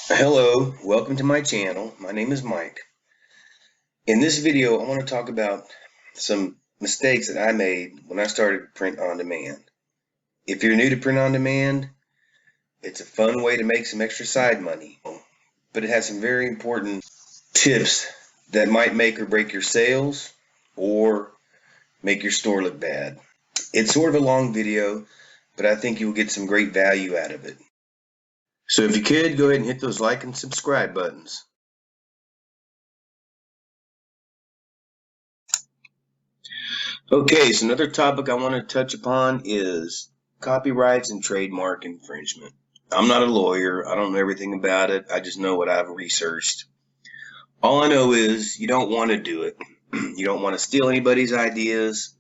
Hello, welcome to my channel. My name is Mike. In this video, I want to talk about some mistakes that I made when I started print on demand. If you're new to print on demand, it's a fun way to make some extra side money, but it has some very important tips that might make or break your sales or make your store look bad. It's sort of a long video, but I think you'll get some great value out of it. So if you could, go ahead and hit those like and subscribe buttons. Okay, so another topic I want to touch upon is copyrights and trademark infringement. I'm not a lawyer. I don't know everything about it. I just know what I've researched. All I know is you don't want to do it. You don't want to steal anybody's ideas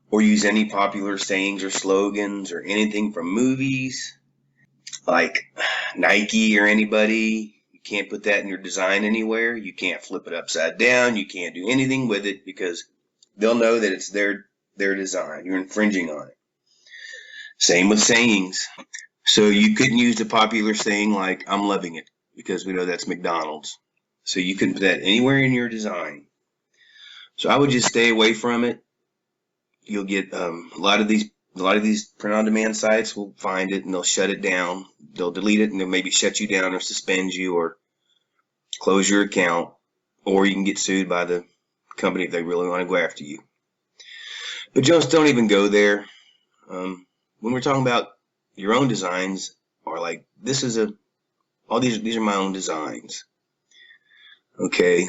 or use any popular sayings or slogans or anything from movies like Nike or anybody. You can't put that in your design anywhere. You can't flip it upside down. You can't do anything with it because they'll know that it's their design. You're infringing on it. Same with sayings. So you couldn't use the popular saying like, I'm loving it, because we know that's McDonald's. So you couldn't put that anywhere in your design. So I would just stay away from it. You'll get a lot of these print-on-demand sites will find it and they'll shut it down. They'll delete it and they'll maybe shut you down or suspend you or close your account, or you can get sued by the company if they really want to go after you. But just don't even go there. When we're talking about your own designs, or like this is all these are my own designs. Okay.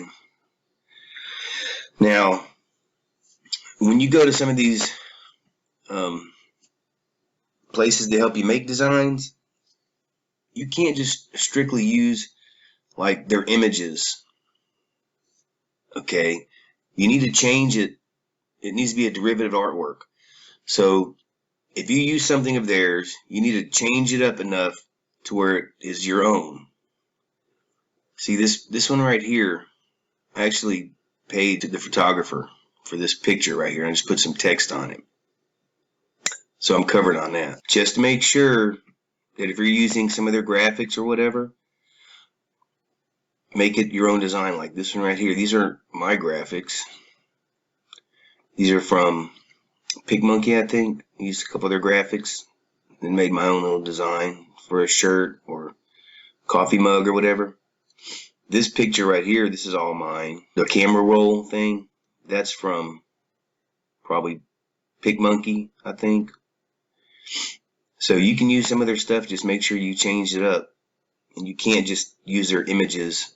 Now, when you go to some of these places to help you make designs, you can't just strictly use like their images. Okay. You need to change it. It needs to be a derivative artwork. So if you use something of theirs, you need to change it up enough to where it is your own. See, this one right here, I actually paid the photographer for this picture right here and just put some text on it. So I'm covered on that. Just to make sure that if you're using some of their graphics or whatever, make it your own design, like this one right here. These are my graphics. These are from PicMonkey, I think. I used a couple of their graphics and made my own little design for a shirt or coffee mug or whatever. This picture right here, this is all mine. The camera roll thing, that's from probably PicMonkey, I think. So you can use some of their stuff, just make sure you change it up. And you can't just use their images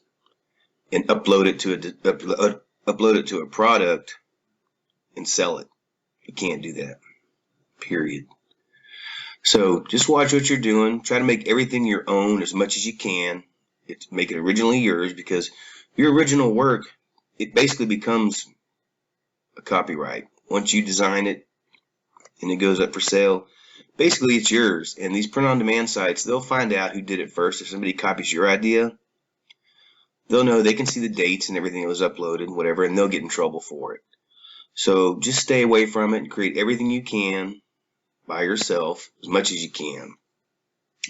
and upload it to a product and sell it. You can't do that, period. So just watch what you're doing. Try to make everything your own as much as you can. Make it originally yours, because your original work, it basically becomes a copyright. Once you design it and it goes up for sale, basically it's yours. And these print-on-demand sites, they'll find out who did it first. If somebody copies your idea, they'll know. They can see the dates and everything that was uploaded, whatever, and they'll get in trouble for it. So just stay away from it and create everything you can by yourself as much as you can,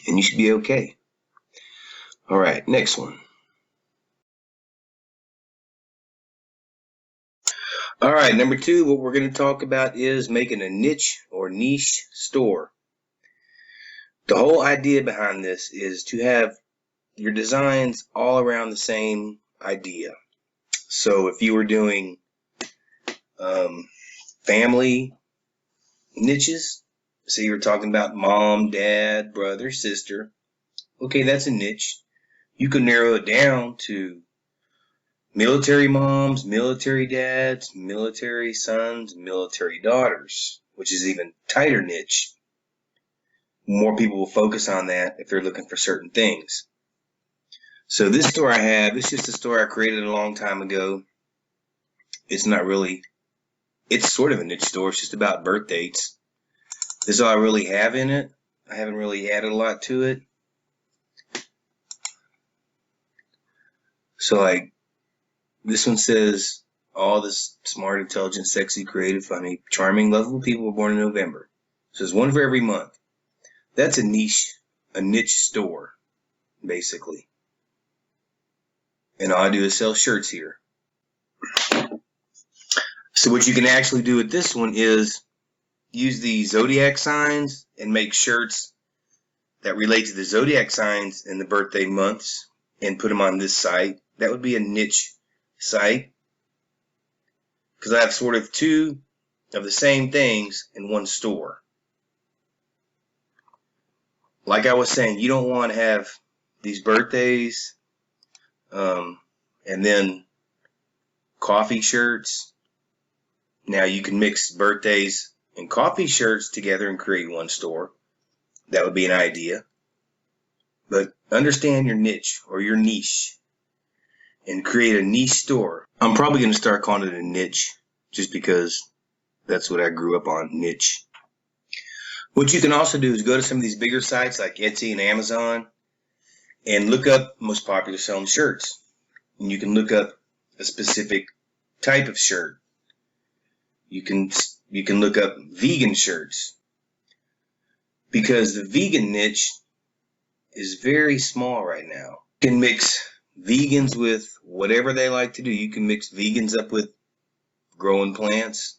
and you should be okay. All right, next one. All right, number 2, what we're going to talk about is making a niche or niche store. The whole idea behind this is to have your designs all around the same idea. So if you were doing family niches, so you were talking about mom, dad, brother, sister, okay, that's a niche. You can narrow it down to military moms, military dads, military sons, military daughters, which is even tighter niche. More people will focus on that if they're looking for certain things. So this store I have, it's just a store I created a long time ago. It's not really, it's sort of a niche store. It's just about birth dates. This is all I really have in it. I haven't really added a lot to it. So like, this one says, all this smart, intelligent, sexy, creative, funny, charming, lovable people were born in November. So there's one for every month. That's a niche store. basically. And all I do is sell shirts here. So what you can actually do with this one is use the zodiac signs and make shirts that relate to the zodiac signs and the birthday months and put them on this site. That would be a niche site, because I have sort of two of the same things in one store. Like I was saying, you don't want to have these birthdays and then coffee shirts. Now you can mix birthdays and coffee shirts together and create one store. That would be an idea. But understand your niche or your niche and create a niche store. I'm probably going to start calling it a niche just because that's what I grew up on, niche. What you can also do is go to some of these bigger sites like Etsy and Amazon and look up most popular selling shirts. And you can look up a specific type of shirt. You can look up vegan shirts, because the vegan niche is very small right now. You can mix vegans with whatever they like to do. You can mix vegans up with growing plants.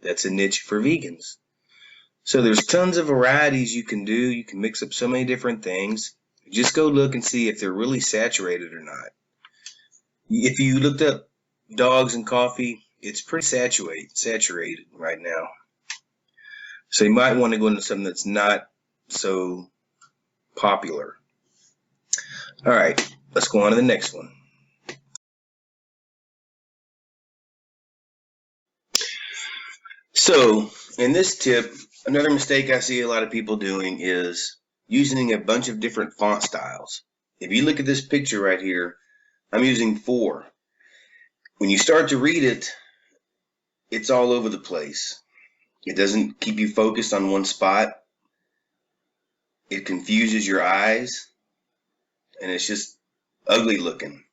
That's a niche for vegans. So there's tons of varieties you can do. You can mix up so many different things. Just go look and see if they're really saturated or not. If you looked up dogs and coffee, it's pretty saturated right now. So you might want to go into something that's not so popular. All right, let's go on to the next one. So in this tip, another mistake I see a lot of people doing is using a bunch of different font styles. If you look at this picture right here, I'm using 4. When you start to read it, it's all over the place. It doesn't keep you focused on one spot. It confuses your eyes, and it's just ugly looking.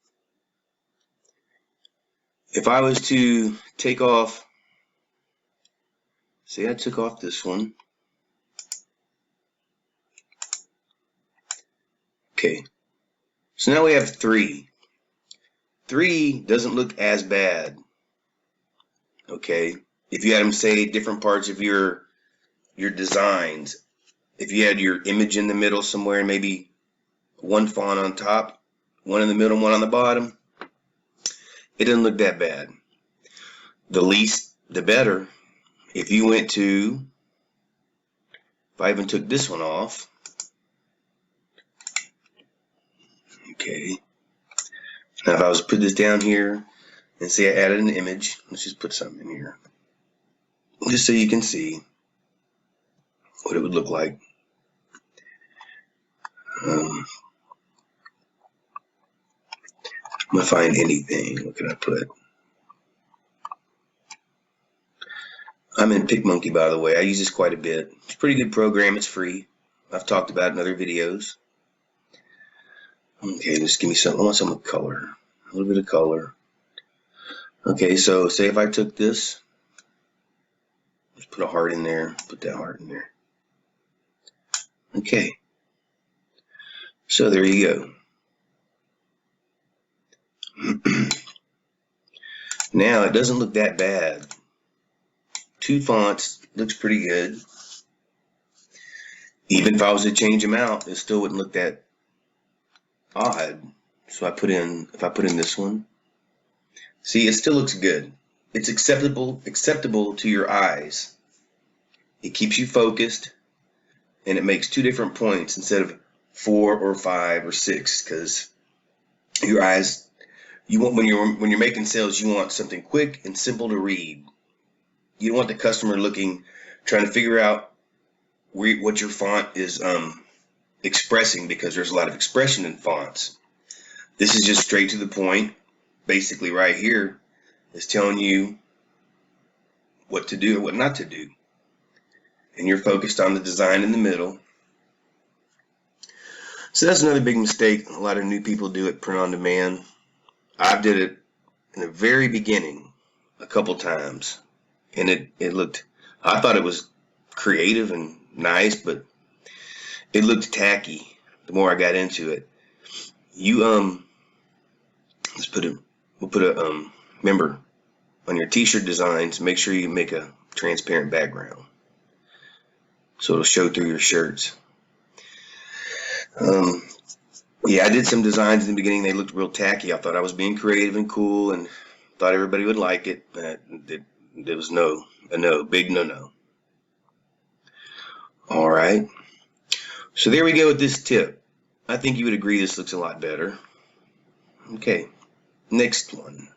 If I was to take off, say I took off this one. Okay, so now we have 3. 3 doesn't look as bad. Okay, if you had them say different parts of your designs, if you had your image in the middle somewhere and maybe one font on top, one in the middle, one on the bottom, it doesn't look that bad. The least, the better. If you went to, if I even took this one off, okay, now if I was to put this down here and say I added an image, let's just put something in here, just so you can see what it would look like. I'm gonna find anything. What can I put? I'm in PicMonkey, by the way. I use this quite a bit. It's a pretty good program. It's free. I've talked about it in other videos. Okay, just give me some. I want some color. A little bit of color. Okay, so say if I took this, just put a heart in there. Put that heart in there. Okay. So there you go. Now it doesn't look that bad. 2 fonts looks pretty good. Even if I was to change them out, it still wouldn't look that odd. So if I put in this one, see, it still looks good. It's acceptable to your eyes. It keeps you focused, and it makes 2 different points instead of 4 or 5 or 6, because your eyes, you want, when you're making sales, you want something quick and simple to read. You don't want the customer trying to figure out what your font is expressing, because there's a lot of expression in fonts. This is just straight to the point. Basically right here is telling you what to do or what not to do. And you're focused on the design in the middle. So that's another big mistake a lot of new people do at print on demand. I did it in the very beginning a couple times, and it looked, I thought it was creative and nice, but it looked tacky. the more I got into it. You we'll put a remember, on your t-shirt designs, make sure you make a transparent background so it'll show through your shirts. Yeah, I did some designs in the beginning. They looked real tacky. I thought I was being creative and cool and thought everybody would like it. There was a no, big no. All right. So there we go with this tip. I think you would agree this looks a lot better. Okay, next one.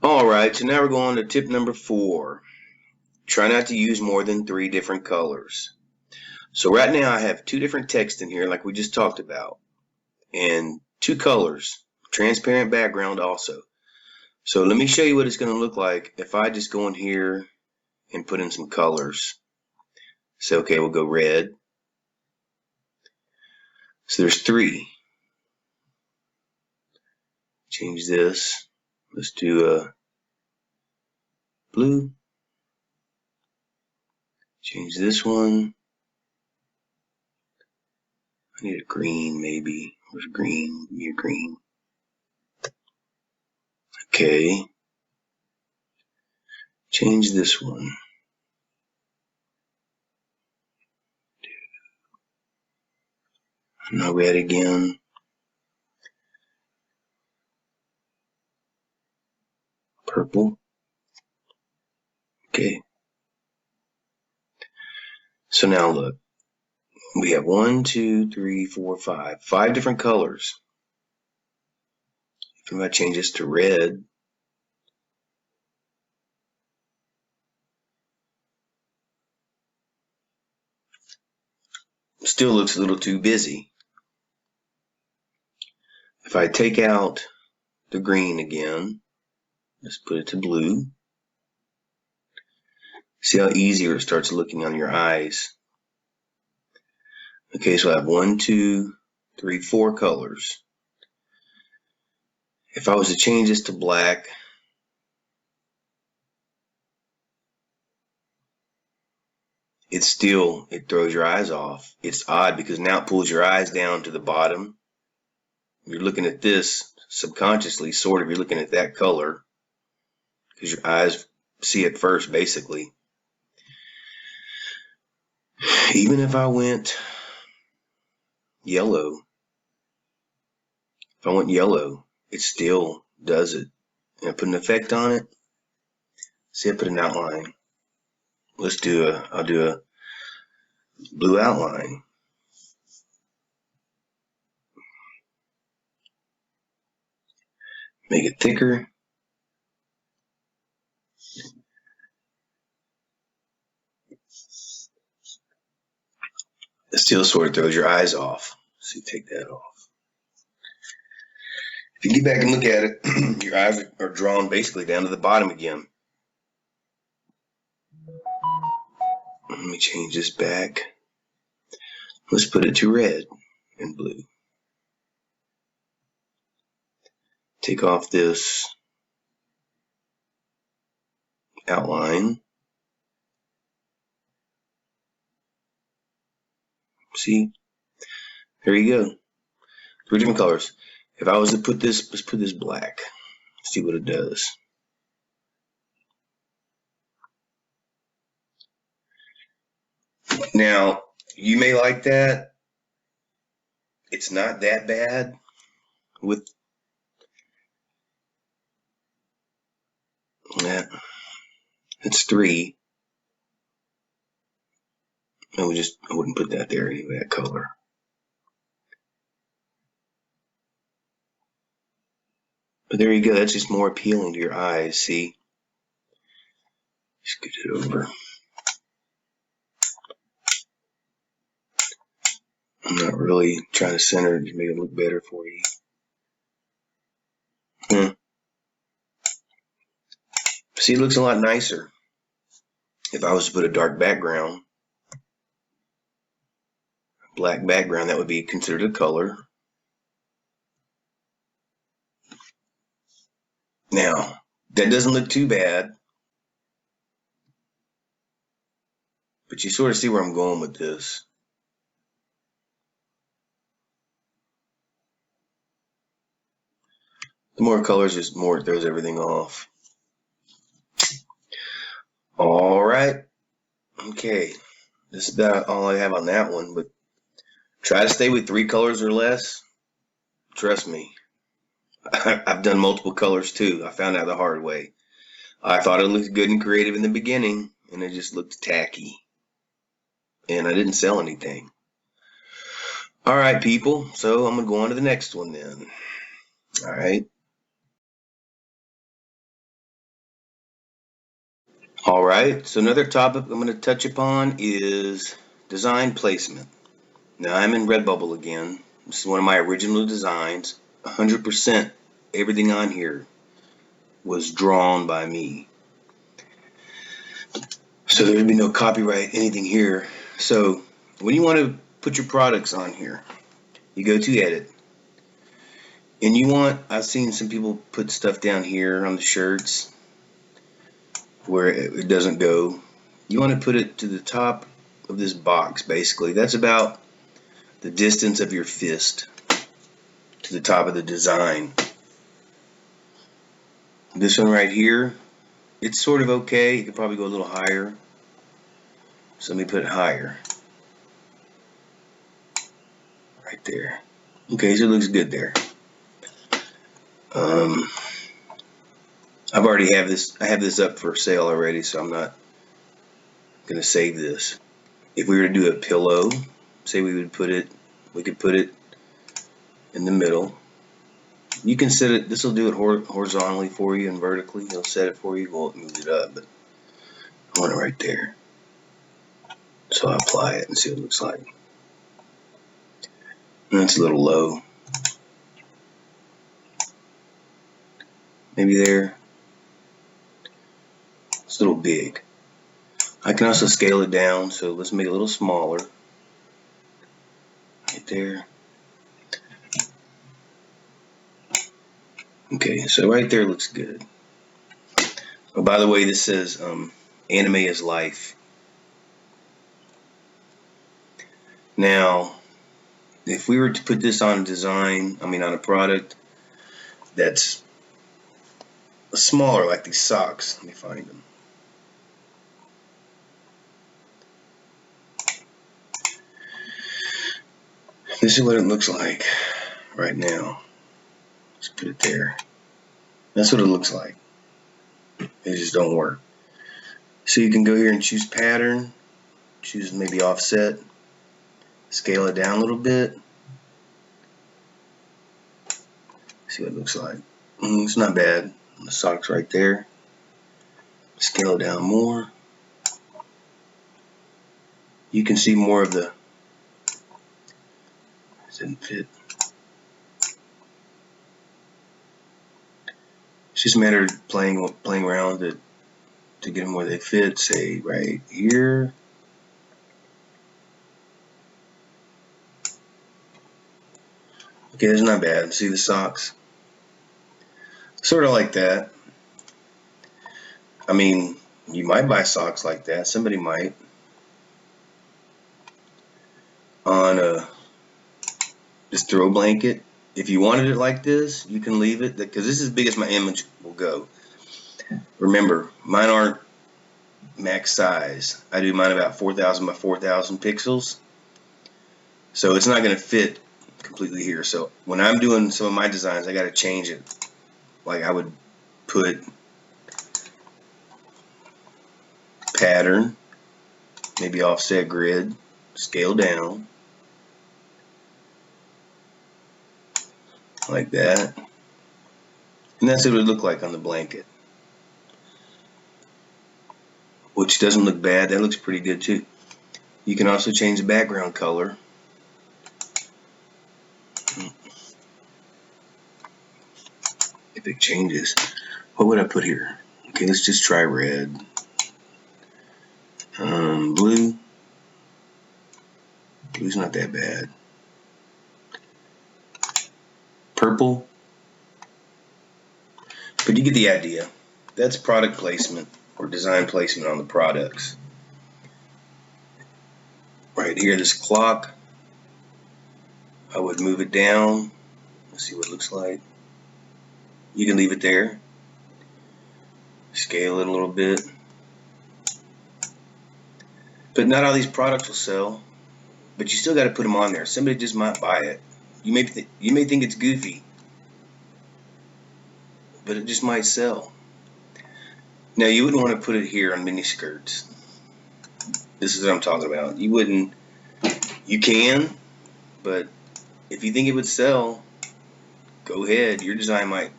All right, so now we're going to tip number 4. Try not to use more than 3 different colors. So right now I have 2 different texts in here like we just talked about, and 2 colors, transparent background also. So let me show you what it's going to look like if I just go in here and put in some colors. So okay, we'll go red. So there's 3. Change this. Let's do blue. Change this one. I need a green maybe. Where's green? Give me a green. Okay. Change this one. No red again. Purple. Okay. So now look. We have 1, 2, 3, 4, 5. 5 different colors. If I change this to red, still looks a little too busy. If I take out the green again, let's put it to blue. See how easier it starts looking on your eyes. Okay, so I have 1, 2, 3, 4 colors. If I was to change this to black, it throws your eyes off. It's odd because now it pulls your eyes down to the bottom. You're looking at this subconsciously, sort of, you're looking at that color because your eyes see it first, basically. Even if I went yellow, it still does it. And I put an effect on it. See, I put an outline. I'll do a blue outline. Make it thicker. It still sort of throws your eyes off. So you take that off. If you get back and look at it, your eyes are drawn basically down to the bottom again. Let me change this back. Let's put it to red and blue. Take off this outline. See? There you go. 3 different colors. If I was to put this, let's put this black. See what it does. Now, you may like that. It's not that bad with that. It's 3. I wouldn't put that there anyway, that color. But there you go. That's just more appealing to your eyes. See? Scoot it over. I'm not really trying to center it to make it look better for you. See, it looks a lot nicer. If I was to put a dark background, black background, that would be considered a color. Now, that doesn't look too bad. But you sort of see where I'm going with this. The more colors, just more it throws everything off. All right. Okay. This is about all I have on that one, but try to stay with 3 colors or less. Trust me. I've done multiple colors too. I found out the hard way. I thought it looked good and creative in the beginning, and it just looked tacky. And I didn't sell anything. All right, people. So I'm going to go on to the next one then. All right. All right. So another topic I'm going to touch upon is design placement. Now I'm in Redbubble again. This is one of my original designs. 100% everything on here was drawn by me. So there'd be no copyright, anything here. So when you want to put your products on here, you go to edit. And you want, I've seen some people put stuff down here on the shirts where it doesn't go. You want to put it to the top of this box, basically. That's about the distance of your fist to the top of the design. This one right here, it's sort of okay. You could probably go a little higher. So let me put it higher. Right there. Okay, so it looks good there. I've already have this. I have this up for sale already, so I'm not going to save this. If we were to do a pillow, say we could put it in the middle. You can set it. This will do it horizontally for you and vertically. It'll set it for you. Well, it moves it up, but I want it right there. So I apply it and see what it looks like. And it's a little low. Maybe there. It's a little big. I can also scale it down, so let's make it a little smaller. Right there. Okay, so right there looks good. Oh, by the way, this says anime is life. Now, if we were to put this on on a product that's smaller, like these socks, let me find them. This is what it looks like right now. Let's put it there. That's what it looks like. They just don't work. So you can go here and choose pattern, choose maybe offset, scale it down a little bit. See what it looks like. It's not bad. The socks right there. Scale it down more. You can see more of the. It didn't fit. It's just a matter of playing around with it to get them where they fit. Say right here. Okay, that's not bad. See the socks? Sort of like that. I mean, you might buy socks like that. Somebody might. On a just throw blanket. If you wanted it like this, you can leave it, because this is as big as my image will go. Remember, mine aren't max size. I do mine about 4,000 by 4,000 pixels. So it's not going to fit completely here. So when I'm doing some of my designs, I got to change it. Like I would put pattern, maybe offset grid, scale down. Like that. And that's what it would look like on the blanket. Which doesn't look bad. That looks pretty good too. You can also change the background color. If it changes. What would I put here? Okay, let's just try red. Blue. Blue's not that bad. Purple. But you get the idea. That's product placement or design placement on the products. right here, this clock, I would move it down. Let's see what it looks like. You can leave it there. Scale it a little bit. But not all these products will sell. But you still got to put them on there. Somebody just might buy it. You may think it's goofy, but it just might sell. Now you wouldn't want to put it here on mini skirts. This is what I'm talking about. You wouldn't. You can, but if you think it would sell, go ahead. Your design might,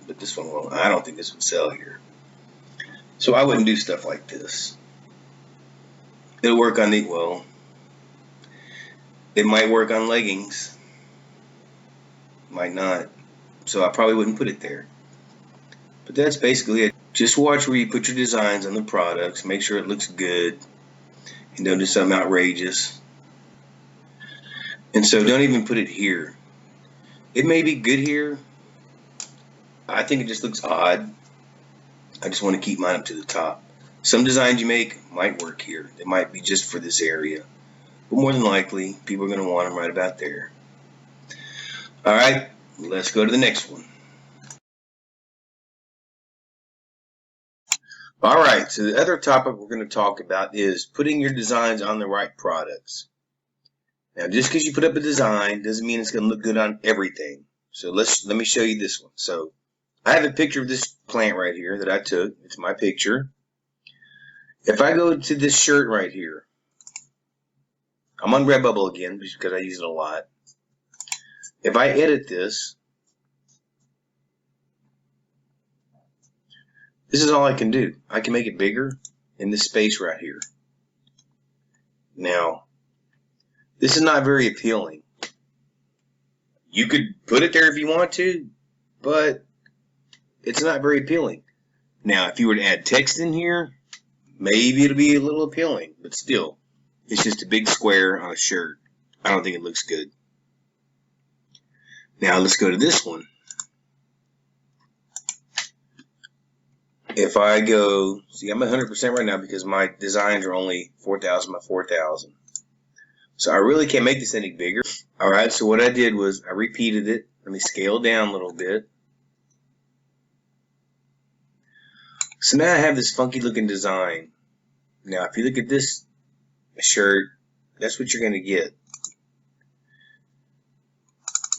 but this one won't. I don't think this would sell here. So I wouldn't do stuff like this. It'll work on the, well, it might work on leggings. Might not. So I probably wouldn't put it there. But that's basically it. Just watch where you put your designs on the products. Make sure it looks good. And don't do something outrageous. And so don't even put it here. It may be good here. I think it just looks odd. I just want to keep mine up to the top. Some designs you make might work here. They might be just for this area. But more than likely, people are going to want them right about there. Alright, let's go to the next one. Alright, so the other topic we're going to talk about is putting your designs on the right products. Now, just because you put up a design doesn't mean it's going to look good on everything. So let me show you this one. So I have a picture of this plant right here that I took. It's my picture. If I go to this shirt right here, I'm on Redbubble again because I use it a lot. If I edit this, this is all I can do. I can make it bigger in this space right here. Now, this is not very appealing. You could put it there if you want to, but it's not very appealing. Now, if you were to add text in here, maybe it'll be a little appealing, but still, it's just a big square on a shirt. I don't think it looks good. Now, let's go to this one. If I go, see, I'm at 100% right now because my designs are only 4,000 by 4,000. So I really can't make this any bigger. All right, so what I did was I repeated it. Let me scale down a little bit. So now I have this funky looking design. Now, if you look at this shirt, that's what you're going to get.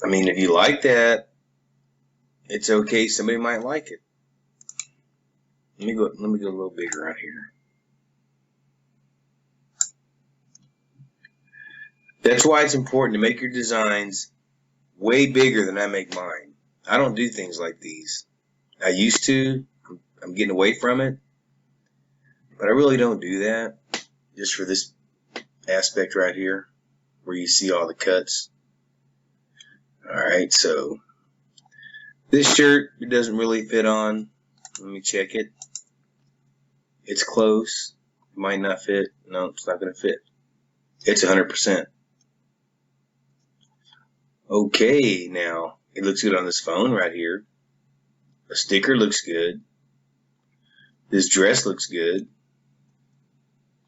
I mean, if you like that, it's okay. Somebody might like it. Let me go a little bigger out here. That's why it's important to make your designs way bigger than I make mine. I don't do things like these. I used to. I'm getting away from it. But I really don't do that. Just for this aspect right here, where you see all the cuts. Alright, so this shirt, it doesn't really fit on. Let me check it. It's close. It might not fit. No, it's not going to fit. It's 100%. Okay, now, it looks good on this phone right here. A sticker looks good. This dress looks good.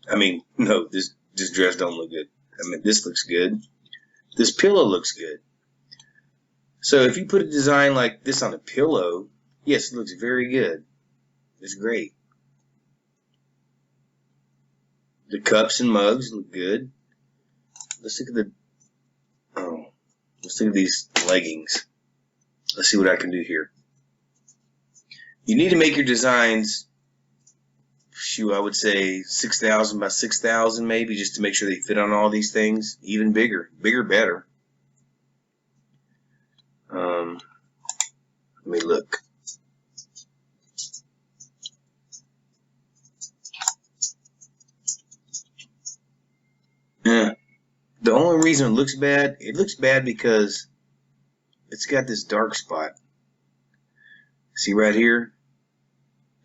I mean, no, this dress don't look good. I mean, this looks good. This pillow looks good. So if you put a design like this on a pillow, yes, it looks very good. It's great. The cups and mugs look good. Let's look at let's look at these leggings. Let's see what I can do here. You need to make your designs, I would say 6,000 by 6,000 maybe, just to make sure they fit on all these things. Even bigger. Bigger, better. Let me look. Yeah. The only reason it looks bad because it's got this dark spot. See right here?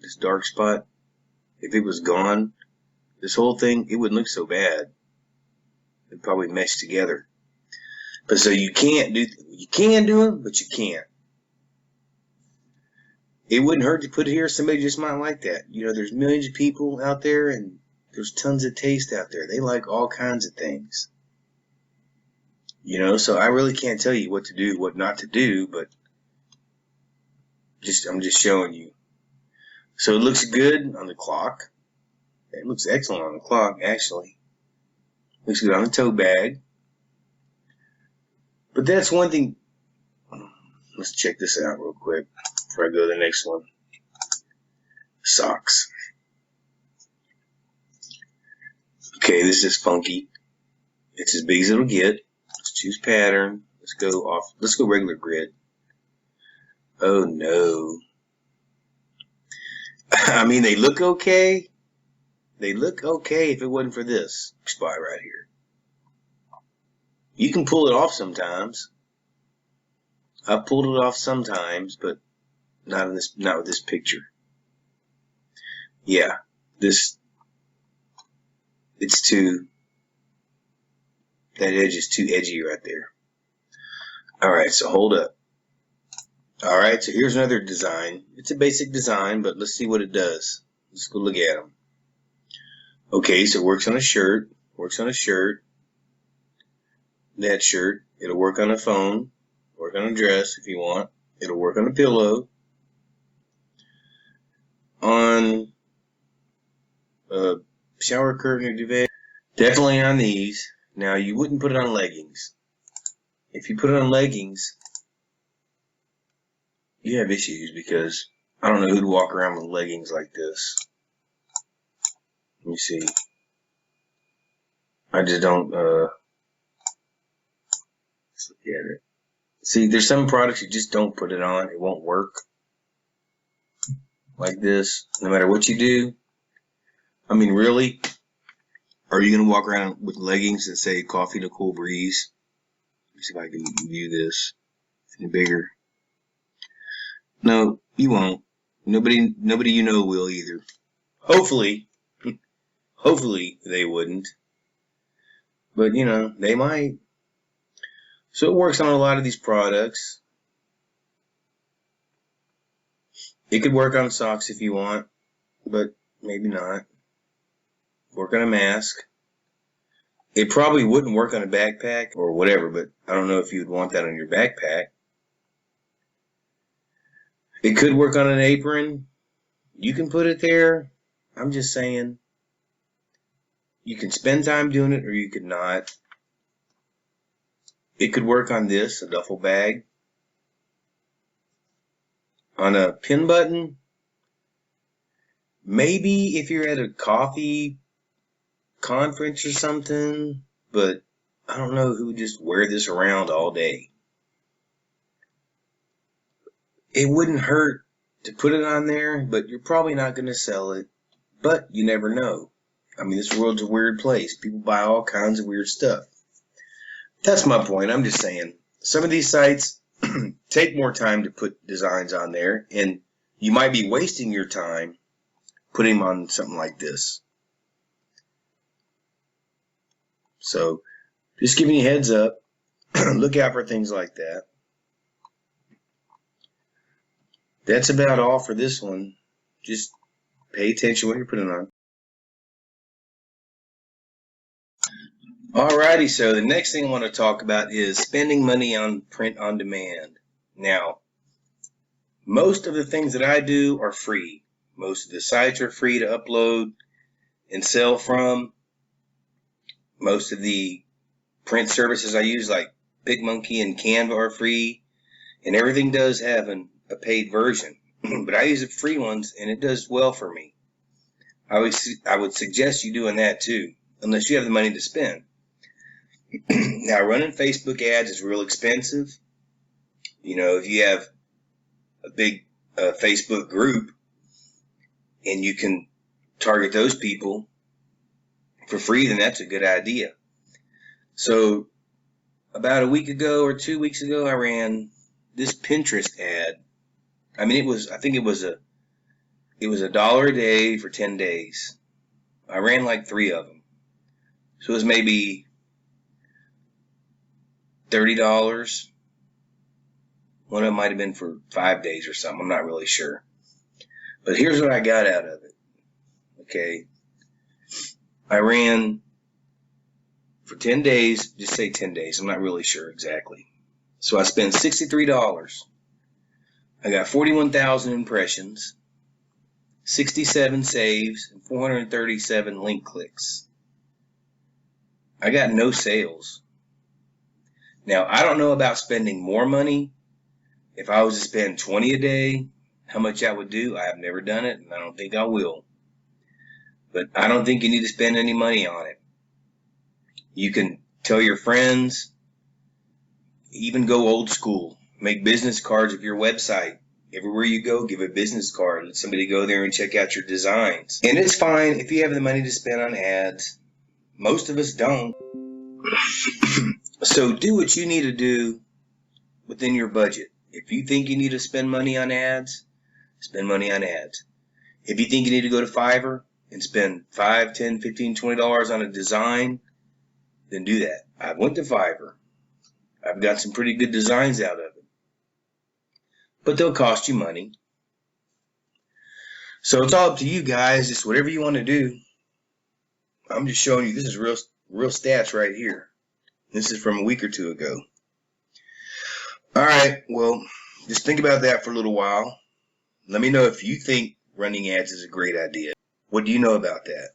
This dark spot? If it was gone, this whole thing, it wouldn't look so bad. It'd probably mesh together. But so you can do them, but you can't. It wouldn't hurt to put it here. Somebody just might like that. You know, there's millions of people out there, and There's tons of taste out there. They like all kinds of things. You know, so I really can't tell you what to do, what not to do, but I'm just showing you. So it looks good on the clock. It looks excellent on the clock, actually. Looks good on the tote bag. But that's one thing. Let's check this out real quick before I go to the next one. Socks. Okay, this is funky. It's as big as it'll get. Let's choose pattern. Let's go regular grid. Oh no. I mean, they look okay. They look okay if it wasn't for this spot right here. You can pull it off sometimes. I've pulled it off sometimes, but not with this picture. Yeah, that edge is too edgy right there. Alright, so hold up. Alright, so here's another design. It's a basic design, but let's see what it does. Let's go look at them. Okay, so it works on a shirt. That shirt. It'll work on a phone. Work on a dress if you want. It'll work on a pillow. On a shower curtain or duvet. Definitely on these. Now, you wouldn't put it on leggings. If you put it on leggings, you have issues because I don't know who'd walk around with leggings like this. Let me see. I just don't, let's look at it. See, there's some products you just don't put it on. It won't work. Like this. No matter what you do. I mean, really? Are you going to walk around with leggings that say coffee to cool breeze? Let me see if I can view this any bigger. No, you won't. Nobody you know will either. Hopefully they wouldn't. But, you know, they might. So it works on a lot of these products. It could work on socks if you want, but maybe not. Work on a mask. It probably wouldn't work on a backpack or whatever, but I don't know if you'd want that on your backpack. It could work on an apron. You can put it there. I'm just saying. You can spend time doing it or you could not. It could work on this, a duffel bag. On a pin button. Maybe if you're at a coffee conference or something, but I don't know who would just wear this around all day. It wouldn't hurt to put it on there, but you're probably not going to sell it. But you never know. I mean, this world's a weird place. People buy all kinds of weird stuff. That's my point. I'm just saying. Some of these sites take more time to put designs on there, and you might be wasting your time putting them on something like this. So, just giving you a heads up. Look out for things like that. That's about all for this one. Just pay attention when you're putting it on. Alrighty, so the next thing I want to talk about is spending money on print on demand. Now, most of the things that I do are free. Most of the sites are free to upload and sell from. Most of the print services I use like PicMonkey and Canva are free. And everything does have a paid version. But I use the free ones and it does well for me. I would suggest you doing that too, unless you have the money to spend. Now, running Facebook ads is real expensive. You know, if you have a big Facebook group and you can target those people for free, then that's a good idea. So about a week ago or 2 weeks ago, I ran this Pinterest ad. I mean, I think it was $1 a day for 10 days. I ran like 3 of them. So it was maybe $30. One of them might have been for 5 days or something. I'm not really sure. But here's what I got out of it. Okay. I ran for 10 days, just say 10 days. I'm not really sure exactly. So I spent $63. I got 41,000 impressions, 67 saves, and 437 link clicks. I got no sales. Now, I don't know about spending more money. If I was to spend 20 a day, how much that would do. I have never done it, and I don't think I will. But I don't think you need to spend any money on it. You can tell your friends, even go old school. Make business cards of your website. Everywhere you go, give a business card. Let somebody go there and check out your designs. And it's fine if you have the money to spend on ads. Most of us don't. So do what you need to do within your budget. If you think you need to spend money on ads, spend money on ads. If you think you need to go to Fiverr and spend $5, $10, $15, $20 on a design, then do that. I went to Fiverr. I've got some pretty good designs out of it. But they'll cost you money. So it's all up to you guys. Just whatever you want to do. I'm just showing you, this is real stats right here. This is from a week or two ago. All right, well, just think about that for a little while. Let me know if you think running ads is a great idea. What do you know about that?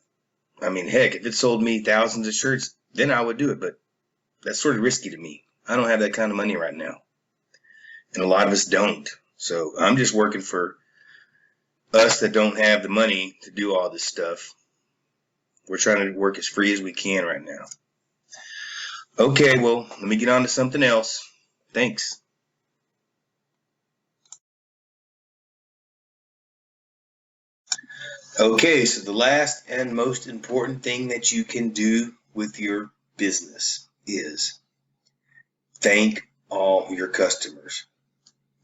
I mean, heck, if it sold me thousands of shirts, then I would do it, but that's sort of risky to me. I don't have that kind of money right now. And a lot of us don't. So I'm just working for us that don't have the money to do all this stuff. We're trying to work as free as we can right now. Okay, well, let me get on to something else. Thanks. Okay, so the last and most important thing that you can do with your business is thank all your customers.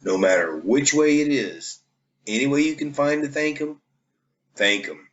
No matter which way it is, any way you can find to thank them, thank them.